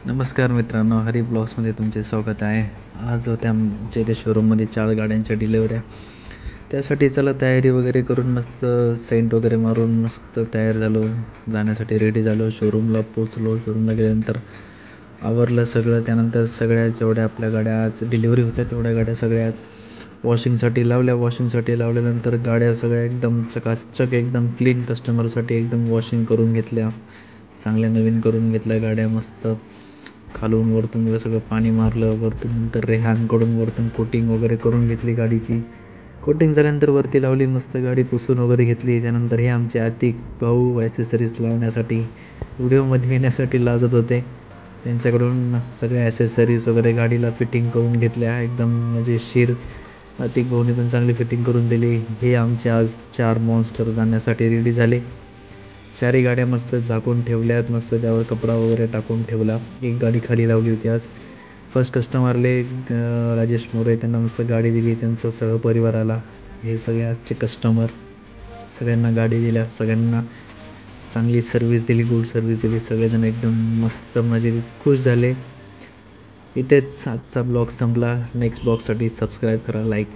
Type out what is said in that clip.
नमस्कार मित्रांनो, हरी ब्लॉग्समध्ये तुमचे स्वागत आहे. आज होत्या आमच्या इथे शोरूममध्ये 4 गाड्यांच्या डिलेवऱ्या. त्यासाठी चला तयारी वगैरे करून मस्त सेंट वगैरे मारून मस्त तयार झालो, जाण्यासाठी रेडी झालो. शोरूमला पोचलो. शोरूमला गेल्यानंतर आवरलं सगळं. त्यानंतर सगळ्या जेवढ्या आपल्या गाड्या आज डिलिव्हरी होत्या तेवढ्या गाड्या सगळ्या वॉशिंगसाठी लावल्या. वॉशिंगसाठी लावल्यानंतर गाड्या सगळ्या एकदम चकाचक, एकदम क्लीन, कस्टमरसाठी एकदम वॉशिंग करून घेतल्या. चांगल्या नवीन करून घेतल्या गाड्या. मस्त खालून वरतून सगळं पाणी मारलं. वरतून नंतर रेहानकडून वरतून कोटिंग वगैरे करून घेतली गाडीची. कोटिंग झाल्यानंतर वरती लावली, मस्त गाडी पुसून वगैरे घेतली. त्यानंतर हे आमचे आतिक भाऊ ॲसेसरीज लावण्यासाठी व्हिडिओमध्ये येण्यासाठी लाजत होते. त्यांच्याकडून सगळ्या ॲसेसरीज वगैरे गाडीला फिटिंग करून घेतल्या. एकदम मजेशीर आतिक भाऊने पण चांगली फिटिंग करून दिली. हे आमचे आज 4 मॉन्स्टर जाण्यासाठी रेडी झाले. 4ही गाड्या मस्त झाकून ठेवल्यात. मस्त त्यावर कपडा वगैरे टाकून ठेवला. एक गाडी खाली लावली होती आज. फर्स्ट कस्टमरले राजेश मोरे त्यांना मस्त गाडी दिली. त्यांचा सहपरिवार आला. हे सगळे आजचे कस्टमर. सगळ्यांना गाडी दिल्या. सगळ्यांना चांगली सर्व्हिस दिली, गुड सर्व्हिस दिली. सगळेजण एकदम मस्त मजेत खुश झाले. इथेच आजचा ब्लॉग संपला. नेक्स्ट ब्लॉगसाठी सबस्क्राईब करा, लाईक